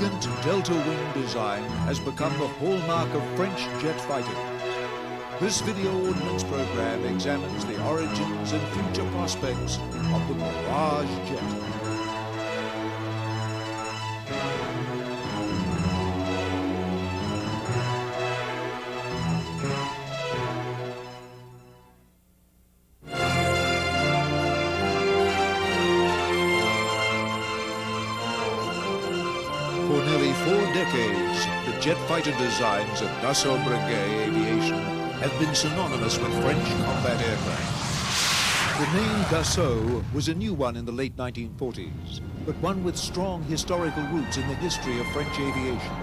elegant delta wing design has become the hallmark of French jet fighters. This video ordnance program examines the origins and future prospects of the Mirage Jet. For nearly 4 decades, the jet fighter designs of Dassault Breguet Aviation have been synonymous with French combat aircraft. The name Dassault was a new one in the late 1940s, but one with strong historical roots in the history of French aviation.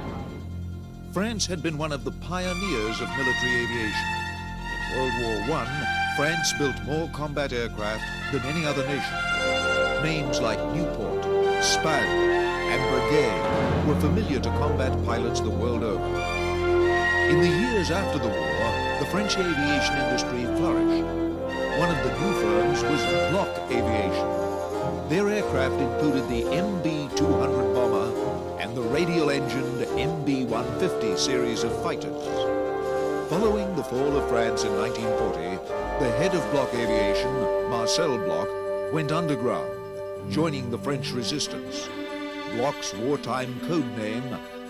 France had been one of the pioneers of military aviation. In World War I, France built more combat aircraft than any other nation. Names like Nieuport, Spad, and Breguet were familiar to combat pilots the world over. In the years after the war, the French aviation industry flourished. One of the new firms was Bloch Aviation. Their aircraft included the MB-200 bomber and the radial-engined MB-150 series of fighters. Following the fall of France in 1940, the head of Bloch Aviation, Marcel Bloch, went underground, joining the French resistance. Bloch's wartime code name,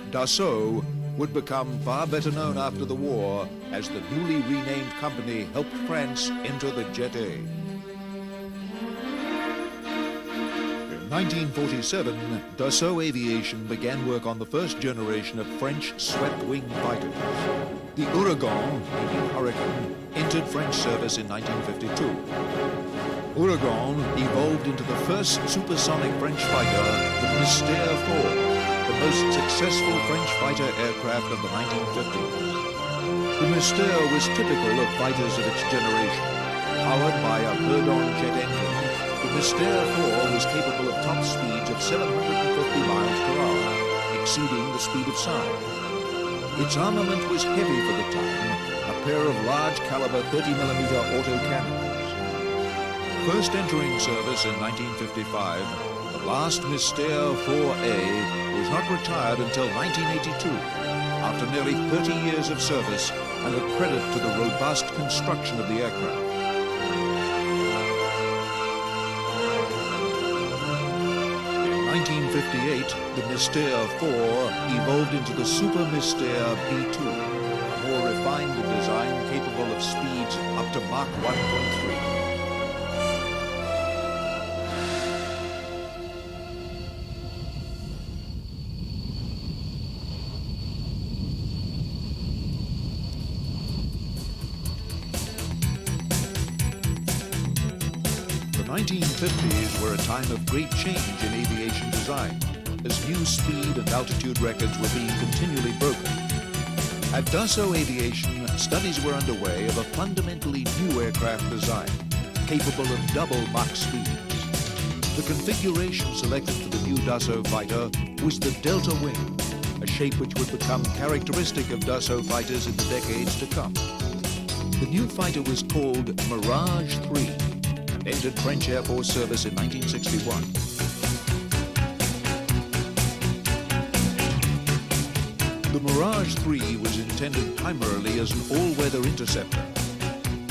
Dassault, would become far better known after the war as the newly renamed company helped France enter the jet age. In 1947, Dassault Aviation began work on the first generation of French swept-wing fighters. The Ouragan, meaning Hurricane, entered French service in 1952. Ouragan evolved into the first supersonic French fighter, the Mystère 4, the most successful French fighter aircraft of the 1950s. The Mystère was typical of fighters of its generation. Powered by a Verdon jet engine, the Mystère 4 was capable of top speeds of 750 miles per hour, exceeding the speed of sound. Its armament was heavy for the time, a pair of large caliber 30mm autocannons. First entering service in 1955, the last Mystère 4A was not retired until 1982, after nearly 30 years of service and a credit to the robust construction of the aircraft. In 1958, the Mystère 4 evolved into the Super Mystère B2, a more refined design capable of speeds up to Mach 1.3. The 1950s were a time of great change in aviation design, as new speed and altitude records were being continually broken. At Dassault Aviation, studies were underway of a fundamentally new aircraft design, capable of double Mach speeds. The configuration selected for the new Dassault fighter was the delta wing, a shape which would become characteristic of Dassault fighters in the decades to come. The new fighter was called Mirage 3, entered French Air Force service in 1961. The Mirage 3 was intended primarily as an all-weather interceptor.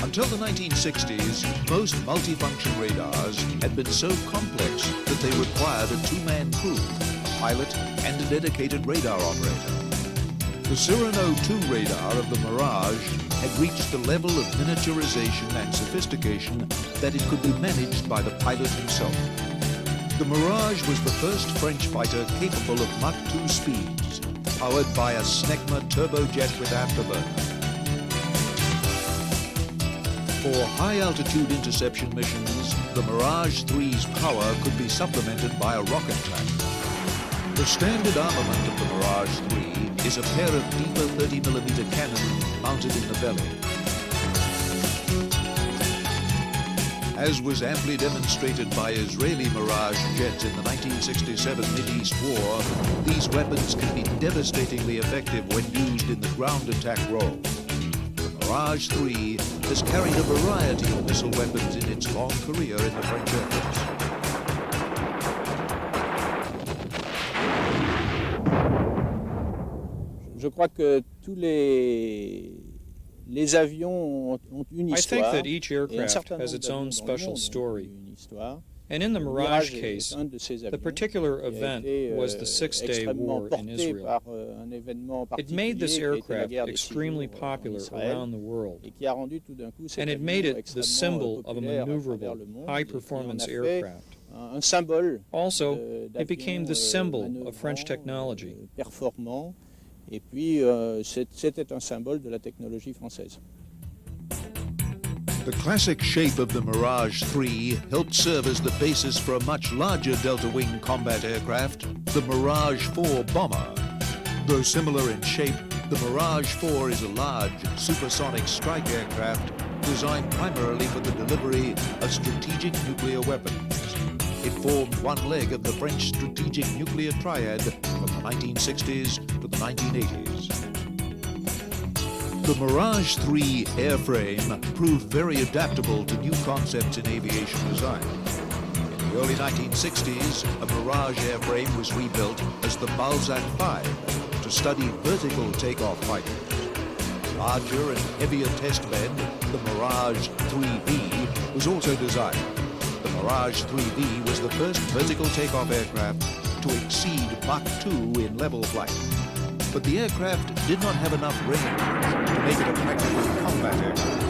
Until the 1960s, most multifunction radars had been so complex that they required a two-man crew, a pilot and a dedicated radar operator. The Cyrano 2 radar of the Mirage had reached the level of miniaturization and sophistication that it could be managed by the pilot himself. The Mirage was the first French fighter capable of Mach 2 speeds, powered by a Snecma turbojet with afterburner. For high-altitude interception missions, the Mirage 3's power could be supplemented by a rocket tank. The standard armament of the Mirage 3 is a pair of deeper 30mm cannons mounted in the belly. As was amply demonstrated by Israeli Mirage Jets in the 1967 Mideast War, these weapons can be devastatingly effective when used in the ground attack role. The Mirage 3 has carried a variety of missile weapons in its long career in the French Air Force. Je crois que tous les avions ont une I think histoire. that each Et un aircraft certain has nombre its own d'avions dans le special monde ont story. une histoire. And in the Le Mirage Mirage case, est un de ces the avions particular qui a event été was the Six-Day extrêmement War in porté Israel. par un événement It made this particulier qui a été la aircraft guerre des 6 extremely jours en popular Israël around the world, et qui a rendu tout d'un coup cet and it avion made it the extrêmement symbol of a populaire à travers maneuverable, le monde et qui en high-performance a fait aircraft. un symbole Also, d'avions it became the symbol manœuvrants, of French technology. performants, et puis c'était un symbole de la technologie française. The classic shape of the Mirage 3 helped serve as the basis for a much larger delta-wing combat aircraft, the Mirage 4 bomber. Though similar in shape, the Mirage 4 is a large, supersonic strike aircraft designed primarily for the delivery of strategic nuclear weapons. It formed one leg of the French strategic nuclear triad from the 1960s to the 1980s. The Mirage 3 airframe proved very adaptable to new concepts in aviation design. In the early 1960s, a Mirage airframe was rebuilt as the Balzac 5 to study vertical takeoff fighters. A larger and heavier test bed, the Mirage 3V, was also designed. The Mirage 3V was the first vertical takeoff aircraft to exceed Mach 2 in level flight. But the aircraft did not have enough range to make it a practical combat aircraft.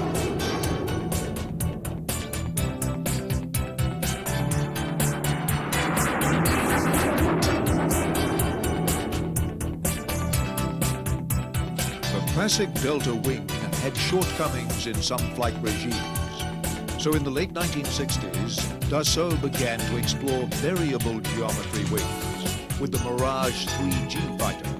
The classic Delta wing had shortcomings in some flight regimes. So in the late 1960s, Dassault began to explore variable geometry wings with the Mirage 3G fighter.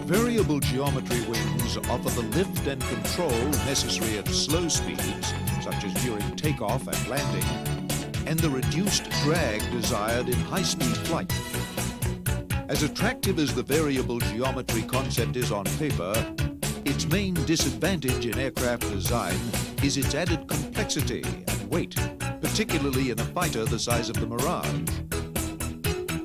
Variable geometry wings offer the lift and control necessary at slow speeds, such as during takeoff and landing, and the reduced drag desired in high-speed flight. As attractive as the variable geometry concept is on paper, its main disadvantage in aircraft design is its added complexity and weight, particularly in a fighter the size of the Mirage.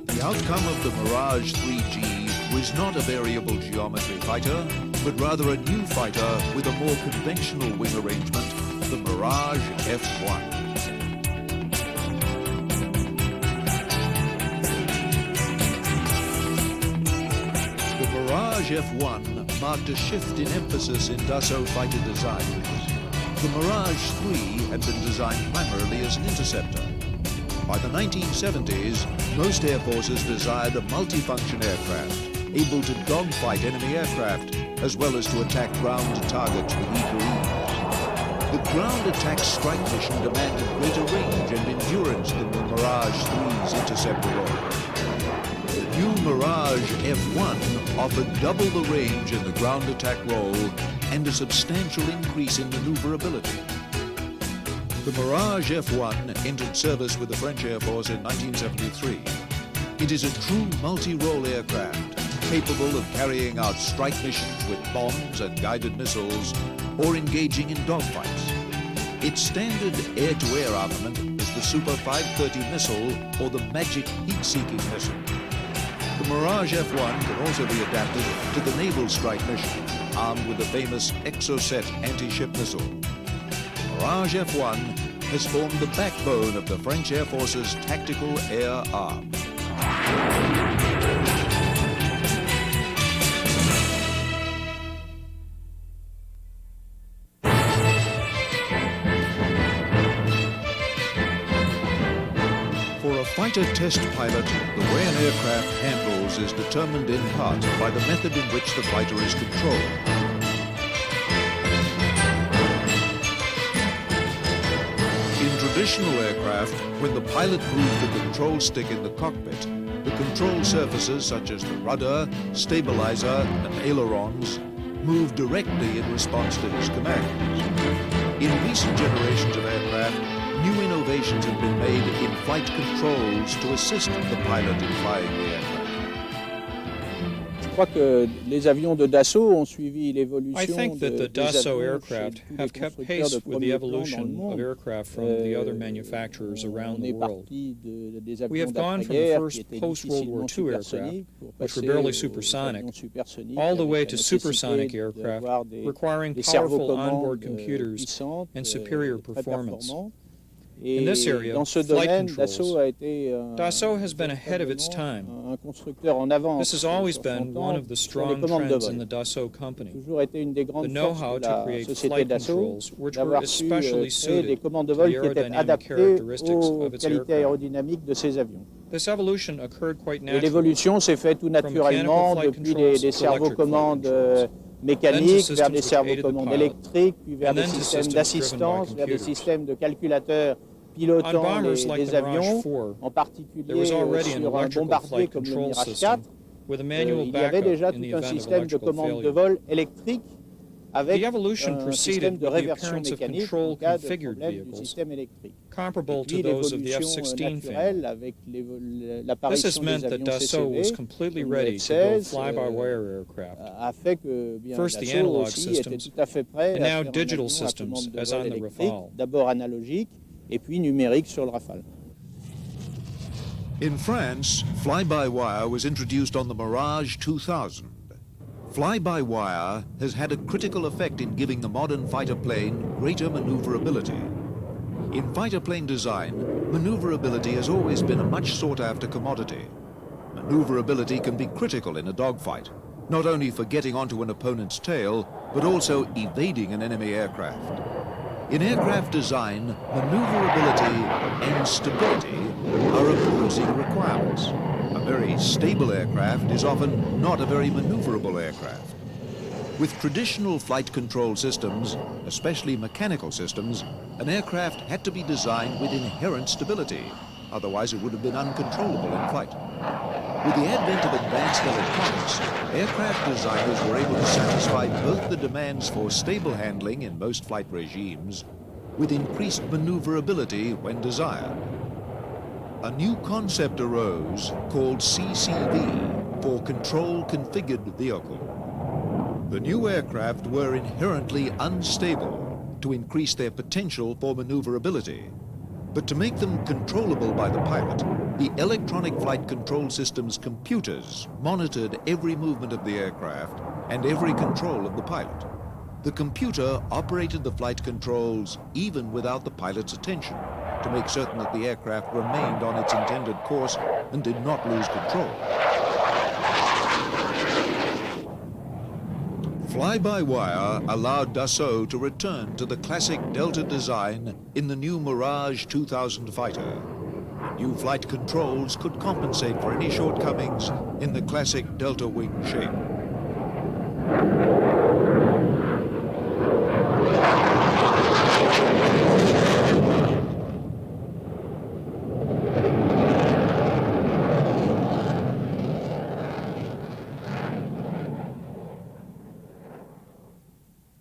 The outcome of the Mirage 3G was not a variable geometry fighter, but rather a new fighter with a more conventional wing arrangement, the Mirage F1. The Mirage F1 marked a shift in emphasis in Dassault fighter designs. The Mirage 3 had been designed primarily as an interceptor. By the 1970s, most air forces desired a multifunction aircraft, able to dogfight enemy aircraft, as well as to attack ground targets with equal ease. The ground attack strike mission demanded greater range and endurance than the Mirage 3's interceptor role. The new Mirage F1 offered double the range in the ground attack role and a substantial increase in maneuverability. The Mirage F1 entered service with the French Air Force in 1973. It is a true multi-role aircraft, capable of carrying out strike missions with bombs and guided missiles or engaging in dogfights. Its standard air-to-air armament is the Super 530 missile or the Magic heat-seeking missile. The Mirage F1 can also be adapted to the naval strike mission, armed with the famous Exocet anti-ship missile. Mirage F1 has formed the backbone of the French Air Force's tactical air arm. For a fighter test pilot, the way an aircraft handles is determined in part by the method in which the fighter is controlled. In traditional aircraft, when the pilot moved the control stick in the cockpit, the control surfaces such as the rudder, stabilizer, and ailerons move directly in response to his commands. In recent generations of aircraft, new innovations have been made in flight controls to assist the pilot in flying the aircraft. crois que les avions de Dassault ont suivi l'évolution I think that the des Dassault avions aircraft chez tous les have kept constructeurs pace de with the premier plan dans le evolution of monde. aircraft from the other manufacturers around On the est world. parti des We avions have gone from the d'après-guerre qui first étaient post-World War difficilement II aircraft, supersoniques pour which passer were barely aux supersonic, avions supersoniques all the avec way la to nécessité supersonic aircraft d'avoir des requiring cerveaux powerful onboard commandes computers puissantes, and superior très performance. performantes. In this Et area, dans ce flight domaine, controls. Dassault a été Dassault has been ahead of its time. un constructeur en avance This has always sur son been one temps of the sur les strong commandes de trends in vol. the Dassault company. Toujours été une des The grandes know-how forces de to la create société flight Dassault controls, which were d'avoir su especially créer des suited commandes de to vol the qui étaient aerodynamic adaptées characteristics aux of its qualités aircraft. aérodynamiques de ces avions. This evolution occurred quite Et naturally. l'évolution s'est faite tout naturellement mechanical flight depuis controls des to cerveaux-commandes electric flight mécaniques then to vers des systems which aided the cerveaux-commandes pilot, électriques, puis vers and des then to systèmes systems d'assistance, driven by vers des computers. systèmes de calculateurs On pilotant bombers like les the Mirage avions, 4, en there particulier was already an sur un electrical bombardier flight comme le control Mirage system 4. with a manual Il y avait backup déjà in tout the un event of système de electrical commande de failure. vol électrique avec The evolution un système proceeded de with the réversion appearance of mécanique en control cas de configured problème du vehicles, système électrique. comparable Et puis to those of the l'évolution F-16 family. naturelle avec This l'apparition has meant des that avions Dassault was CCV completely comme le ready to build F-16 fly-by-wire aircraft. a fait que bien, First, the Dassault analog aussi était systems, tout à fait prêt and à now faire un digital avion à systems, commande de as vol on the électrique, Rafale. d'abord analogique et puis numérique sur le Rafale. In France, fly-by-wire was introduced on the Mirage 2000. Fly-by-wire has had a critical effect in giving the modern fighter plane greater maneuverability. In fighter plane design, maneuverability has always been a much sought-after commodity. Maneuverability can be critical in a dogfight, not only for getting onto an opponent's tail, but also evading an enemy aircraft. In aircraft design, maneuverability and stability are opposing requirements. A very stable aircraft is often not a very maneuverable aircraft. With traditional flight control systems, especially mechanical systems, an aircraft had to be designed with inherent stability, otherwise it would have been uncontrollable in flight. With the advent of advanced electronics, aircraft designers were able to satisfy both the demands for stable handling in most flight regimes with increased maneuverability when desired. A new concept arose called CCV, for Control Configured Vehicle. The new aircraft were inherently unstable to increase their potential for maneuverability. But to make them controllable by the pilot, the electronic flight control system's computers monitored every movement of the aircraft and every control of the pilot. The computer operated the flight controls even without the pilot's attention to make certain that the aircraft remained on its intended course and did not lose control. Fly-by-wire allowed Dassault to return to the classic Delta design in the new Mirage 2000 fighter. New flight controls could compensate for any shortcomings in the classic Delta wing shape.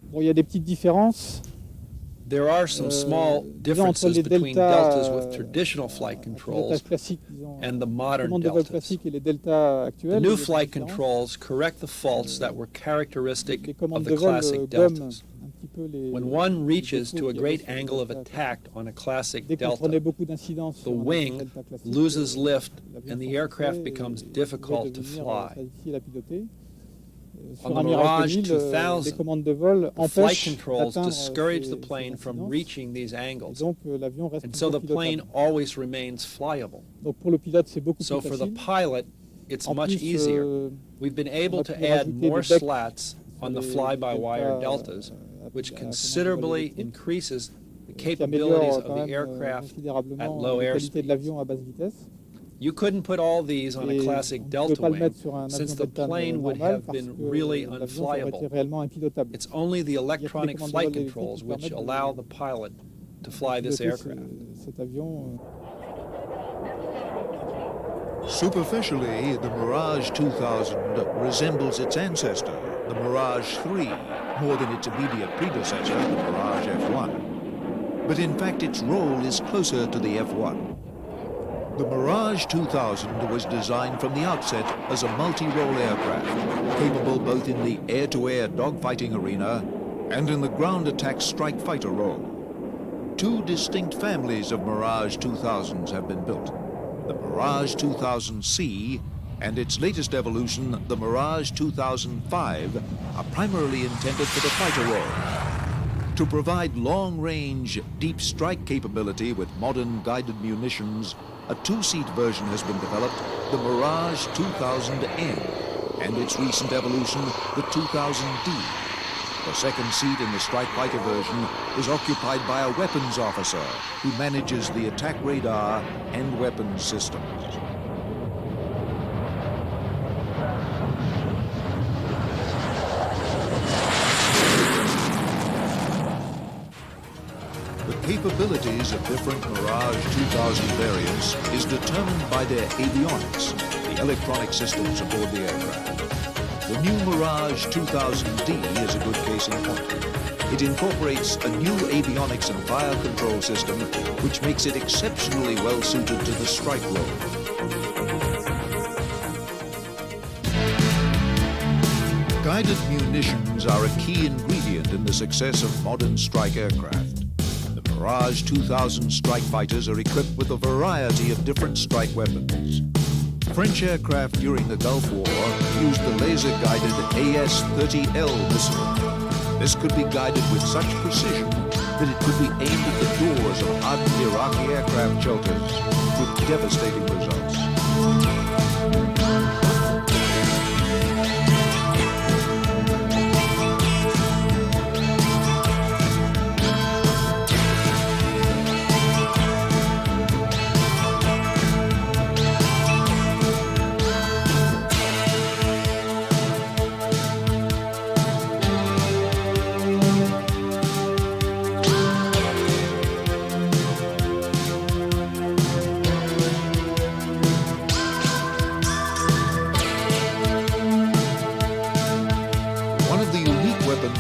Bon, il y a des petites différences. There are some small disons, entre differences les between deltas, deltas with traditional flight les deltas controls classiques, disons, and the modern commandes de vol deltas. classiques et les deltas The actuels. new il y a des flight différences. controls correct the faults that were Les characteristic commandes of de the vol classic gomment deltas. un petit peu les. When one reaches les to a défauts great qu'il y avait sur angle les of deltas attack on a classic Dès qu'on prenait delta, beaucoup d'incidence the sur un wing delta classique, loses lift l'avion and the s'enfonçait aircraft et becomes pouvait difficult to devenir fly. très difficile à piloter. On Sur the un Mirage Mirage 2000, 2000, les commandes de vol The flight empêchent controls d'atteindre discourage ces the plane from incidences. reaching these Et angles, donc l'avion reste and so the toujours plane pilotable. always remains flyable. Donc pour le pilote, c'est beaucoup So plus for the facile. pilot, it's En much plus, easier. We've been able on a to pu add rajouter more des becs slats on the les fly-by-wire deltas, deltas, à which commande de vol considerably électrique, increases the qui capabilities améliore of quand the même aircraft at considérablement low la air qualité de l'avion speeds. à basse vitesse. You couldn't put all these on a Et classic on ne pouvait delta pas le wing, mettre sur un avion since the delta plane would normal have parce been que really l'avion aurait été unflyable. réellement impilotable. It's only the electronic commandes de flight vol électriques controls qui which permettent de- allow the pilot to fly this Piloter aircraft. cet avion. Superficially, the Mirage 2000 resembles its ancestor, the Mirage 3, more than its immediate predecessor, the Mirage F1. But in fact, its role is closer to the F1. The Mirage 2000 was designed from the outset as a multi-role aircraft, capable both in the air-to-air dogfighting arena and in the ground attack strike fighter role. Two distinct families of Mirage 2000s have been built. The Mirage 2000C and its latest evolution, the Mirage 2005, are primarily intended for the fighter role. To provide long-range, deep strike capability with modern guided munitions, a two-seat version has been developed, the Mirage 2000N, and its recent evolution, the 2000D. The second seat in the strike fighter version is occupied by a weapons officer who manages the attack radar and weapons systems. The capabilities of different Mirage 2000 variants is determined by their avionics, the electronic systems aboard the aircraft. The new Mirage 2000D is a good case in point. It incorporates a new avionics and fire control system, which makes it exceptionally well suited to the strike role. Guided munitions are a key ingredient in the success of modern strike aircraft. The Mirage 2000 strike fighters are equipped with a variety of different strike weapons. French aircraft during the Gulf War used the laser-guided AS-30L missile. This could be guided with such precision that it could be aimed at the doors of hardened Iraqi aircraft shelters with devastating results.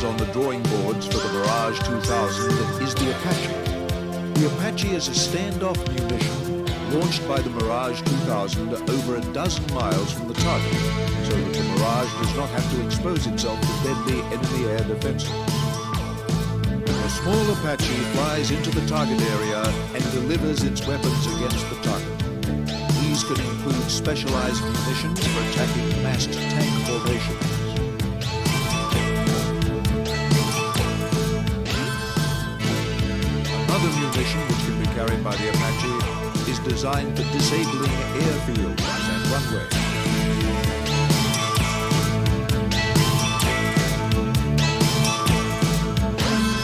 On the drawing boards for the Mirage 2000 is the Apache. The Apache is a standoff munition launched by the Mirage 2000 over a dozen miles from the target, so that the Mirage does not have to expose itself to deadly enemy air defenses. A small Apache flies into the target area and delivers its weapons against the target. These can include specialized munitions for attacking massed tank formations. Another munition which can be carried by the Apache is designed for disabling airfields and runways.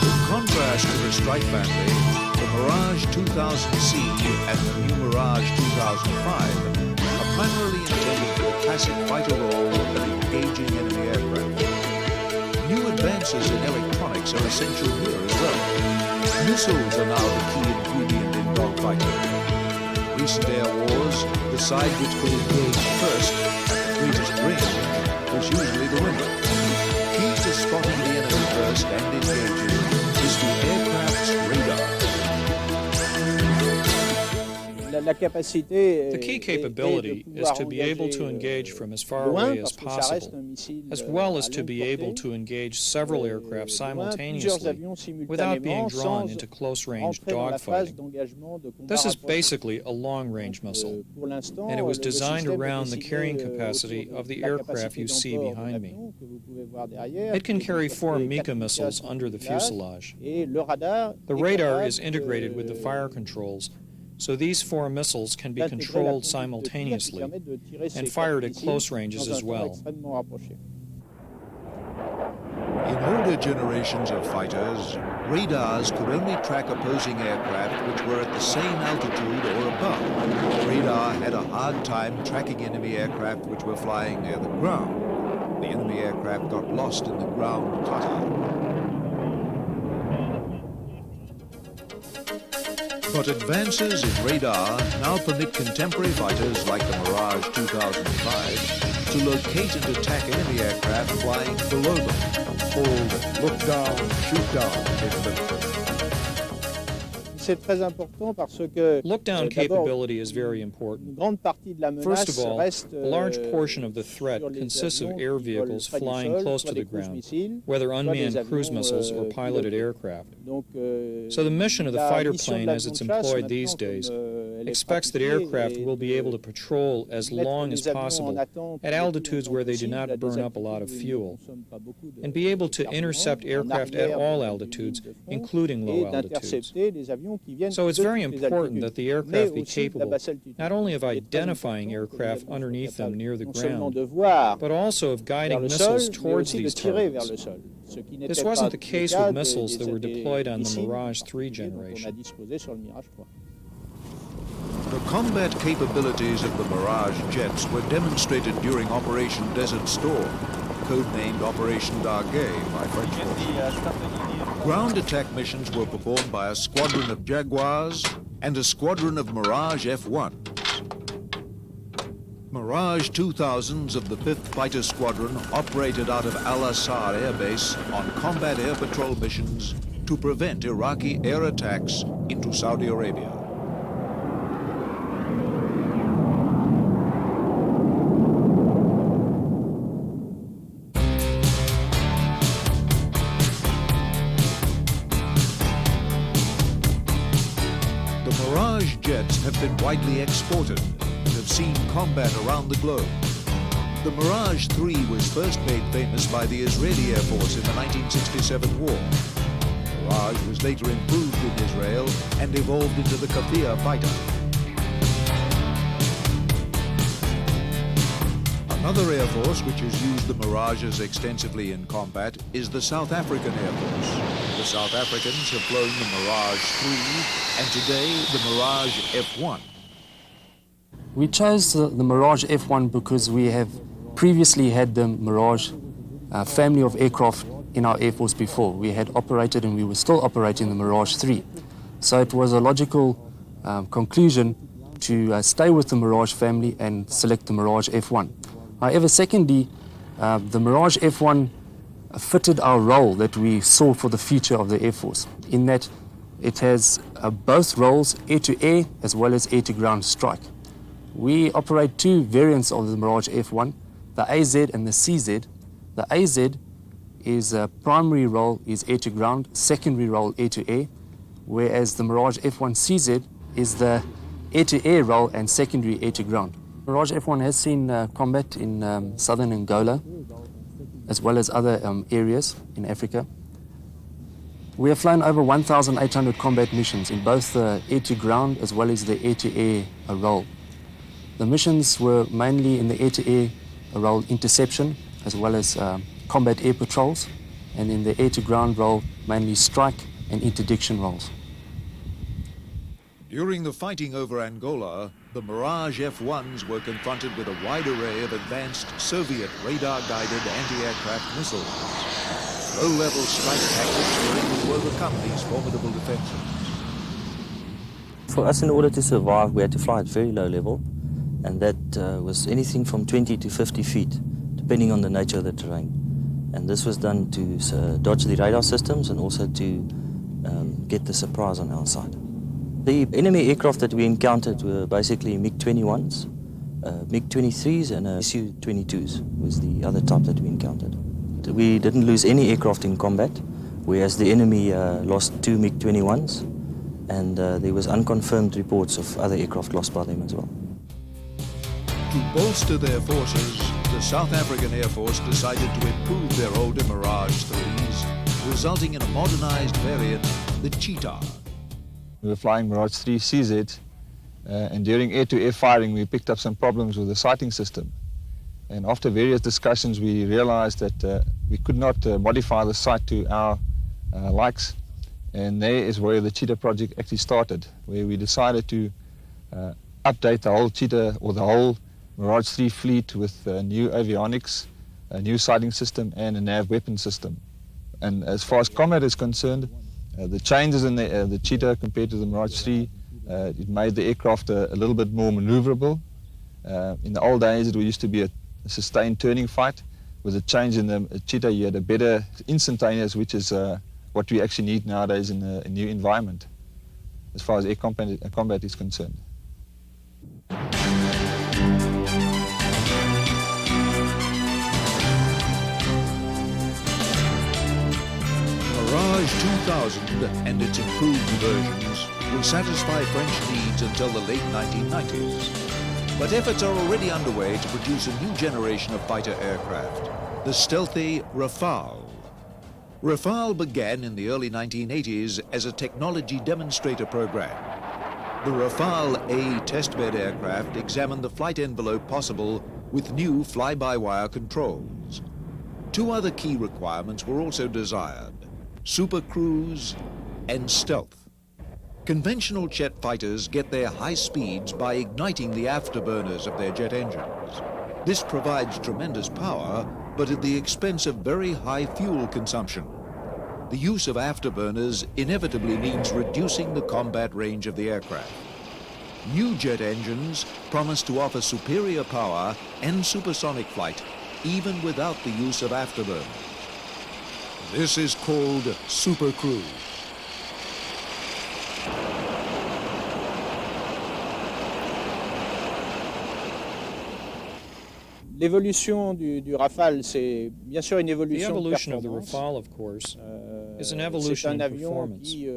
In contrast to the strike family, the Mirage 2000C and the new Mirage 2005 are primarily intended for the classic fighter role of engaging enemy aircraft. New advances in electronics are essential here as well. Missiles are now the key ingredient in dogfighting. Recent air wars, the side which could engage first at the greatest range was usually the winner. Key to spotting the enemy first and engaging is the aircraft's radar. The key capability is to be able to engage from as far away as possible, as well as to be able to engage several aircraft simultaneously without being drawn into close-range dogfighting. This is basically a long-range missile, and it was designed around the carrying capacity of the aircraft you see behind me. It can carry 4 Mika missiles under the fuselage. The radar is integrated with the fire controls, so these 4 missiles can be controlled simultaneously and fired at close ranges as well. In older generations of fighters, radars could only track opposing aircraft which were at the same altitude or above. The radar had a hard time tracking enemy aircraft which were flying near the ground. The enemy aircraft got lost in the ground clutter. But advances in radar now permit contemporary fighters like the Mirage 2005 to locate and attack enemy aircraft flying below them, called look-down, shoot-down capability. c'est très important parce que Look-down capability is very important. une grande partie de la First menace of all, reste a large portion of the threat sur les consists of avions air qui volent vehicles près du flying sol, close soit to des the cruise ground, missiles, whether soit des unmanned cruise avions, missiles or piloted pilotés. aircraft. Donc, So the mission of the la fighter mission de plane as l'avion it's de chasse, employed these maintenant, days comme, elle est expects that pratiquée, aircraft est will be able to patrol as mettre long as les avions en possible attente at le plus altitudes longtemps where they do possible, not à des burn up a lot of altitudes où ils ne fuel, consomment pas beaucoup de and be able to carburant, intercept en aircraft at arrière all d'une altitudes, ligne de front, including low et altitudes. d'intercepter les avions qui viennent So it's de very toutes les important altitudes, that the mais aircraft be aussi de la capable basse altitude. not only of Il est très identifying important que les aircraft avions soient underneath them capables near the non seulement ground, de voir but also of vers guiding le sol, missiles mais towards aussi de these tirer vers targets. le sol. Ce qui n'était This pas wasn't the le case cas with missiles that were des deployed on the missiles, Mirage en 3 particulier, dont on a generation. disposé sur le Mirage 3. The combat capabilities of the Mirage jets were demonstrated during Operation Desert Storm, codenamed Operation Darguet by French forces. Ground attack missions were performed by a squadron of Jaguars and a squadron of Mirage F-1s. Mirage 2000s of the 5th Fighter Squadron operated out of Al-Assar Air Base on combat air patrol missions to prevent Iraqi air attacks into Saudi Arabia. The Mirage jets have been widely exported and have seen combat around the globe. The Mirage 3 was first made famous by the Israeli Air Force in the 1967 war. Mirage was later improved in Israel and evolved into the Kafir fighter. Another air force which has used the Mirages extensively in combat is the South African Air Force. The South Africans have flown the Mirage 3 and today the Mirage F-1. We chose the Mirage F-1 because we have previously had the Mirage family of aircraft in our Air Force before. We had operated and we were still operating the Mirage 3. So it was a logical conclusion to stay with the Mirage family and select the Mirage F-1. However, secondly, the Mirage F-1 fitted our role that we saw for the future of the Air Force, in that it has both roles, air-to-air as well as air-to-ground strike. We operate two variants of the Mirage F-1, the AZ and the CZ. The AZ is primary role is air-to-ground, secondary role air-to-air, whereas the Mirage F-1 CZ is the air-to-air role and secondary air-to-ground. Mirage F-1 has seen combat in southern Angola, as well as other areas in Africa. We have flown over 1,800 combat missions in both the air-to-ground as well as the air-to-air role. The missions were mainly in the air-to-air role interception, as well as combat air patrols, and in the air-to-ground role, mainly strike and interdiction roles. During the fighting over Angola, the Mirage F-1s were confronted with a wide array of advanced Soviet radar-guided anti-aircraft missiles. Low-level strike tactics were able to overcome these formidable defenses. For us, in order to survive, we had to fly at very low level, and that was anything from 20 to 50 feet, depending on the nature of the terrain. And this was done to dodge the radar systems and also to get the surprise on our side. The enemy aircraft that we encountered were basically MiG-21s, MiG-23s and Su-22s was the other type that we encountered. We didn't lose any aircraft in combat, whereas the enemy lost 2 MiG-21s, and there was unconfirmed reports of other aircraft lost by them as well. To bolster their forces, the South African Air Force decided to improve their older Mirage 3s, resulting in a modernized variant, the Cheetah. We were flying Mirage 3 CZ, and during air-to-air firing we picked up some problems with the sighting system. And after various discussions we realized that we could not modify the sight to our likes. And there is where the Cheetah project actually started, where we decided to update the whole Cheetah or the whole Mirage 3 fleet with new avionics, a new sighting system and a nav weapon system. And as far as combat is concerned, the changes in the Cheetah compared to the Mirage 3, it made the aircraft a little bit more maneuverable. In the old days it used to be a sustained turning fight. With a change in the Cheetah you had a better instantaneous, which is what we actually need nowadays in a new environment. as far as air combat is concerned. Mirage 2000 and its improved versions will satisfy French needs until the late 1990s. But efforts are already underway to produce a new generation of fighter aircraft, the stealthy Rafale. Rafale began in the early 1980s as a technology demonstrator program. The Rafale A testbed aircraft examined the flight envelope possible with new fly-by-wire controls. Two other key requirements were also desired: supercruise and stealth. Conventional jet fighters get their high speeds by igniting the afterburners of their jet engines. This provides tremendous power, but at the expense of very high fuel consumption. The use of afterburners inevitably means reducing the combat range of the aircraft. New jet engines promise to offer superior power and supersonic flight, even without the use of afterburners. This is called supercruise. L'évolution du Rafale, c'est bien sûr une The évolution de evolution of the performance. Rafale, of course, is an C'est evolution un in avion performance. qui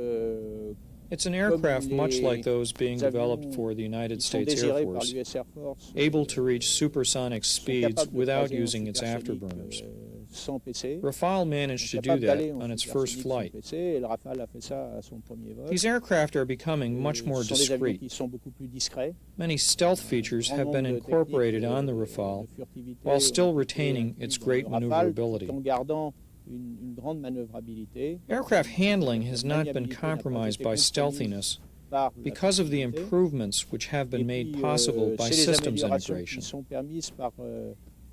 It's an aircraft comme much les like those being developed avions for the United qui sont States Air désirés par Force, l'US Air Force, able to reach supersonic sont speeds capables de without croiser en using its supersonique, afterburners. sans PC. Rafale managed to do Capable that d'aller en on its supersonique first sans flight. PC, et le Rafale a fait ça à son premier vol. These aircraft are becoming much more Ce sont des avions discreet. qui sont beaucoup plus discrets. Many stealth features Grand have been nombre de incorporated techniques on the de Rafale, furtivité while still ont été retaining incluses its dans great le Rafale, maneuverability. tout en gardant une grande manœuvrabilité. Aircraft handling has not been Maniabilité n'a pas compromised été by compromise stealthiness par la because of the furtivité. improvements which have Et been made puis, possible by c'est les systems améliorations integration. qui sont permises par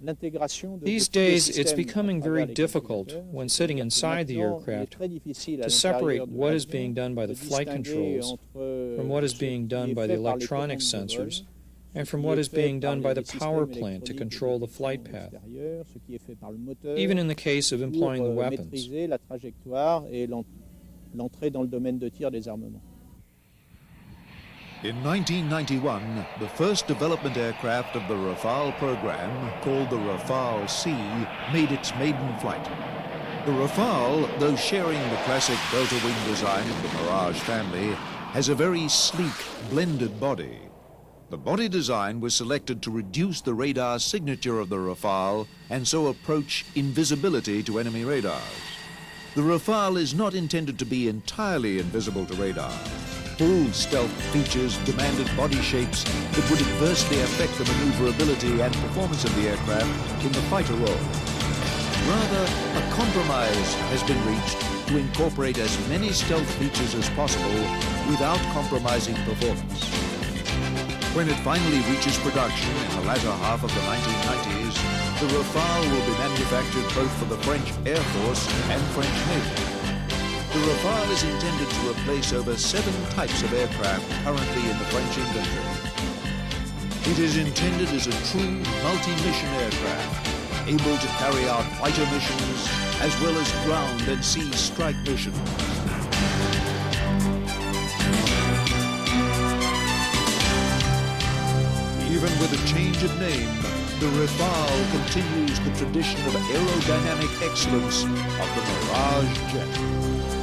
l'intégration de These tous les days, it's systèmes becoming à travers very les difficult calculateurs. when sitting C'est-à-dire que inside the maintenant, il est aircraft très difficile à to l'intérieur separate de what is l'avion being done by de the flight distinguer controls entre from what is ce being qui done est by the fait par les electronic commandes de vol, sensors ce and from qui what est is fait being par done by les the power systèmes plant to électroniques control de the flight détection path, extérieure, ce qui est fait par le moteur, even in the case of pour employing the weapons. maîtriser la trajectoire et l'entrée dans le domaine de tir des armements. In 1991, the first development aircraft of the Rafale program, called the Rafale C, made its maiden flight. The Rafale, though sharing the classic delta wing design of the Mirage family, has a very sleek, blended body. The body design was selected to reduce the radar signature of the Rafale and so approach invisibility to enemy radars. The Rafale is not intended to be entirely invisible to radar. Full stealth features demanded body shapes that would adversely affect the maneuverability and performance of the aircraft in the fighter role. Rather, a compromise has been reached to incorporate as many stealth features as possible without compromising performance. When it finally reaches production in the latter half of the 1990s, the Rafale will be manufactured both for the French Air Force and French Navy. The Rafale is intended to replace over 7 types of aircraft currently in the French inventory. It is intended as a true multi-mission aircraft, able to carry out fighter missions as well as ground and sea strike missions. Even with a change of name, the Rafale continues the tradition of aerodynamic excellence of the Mirage Jet.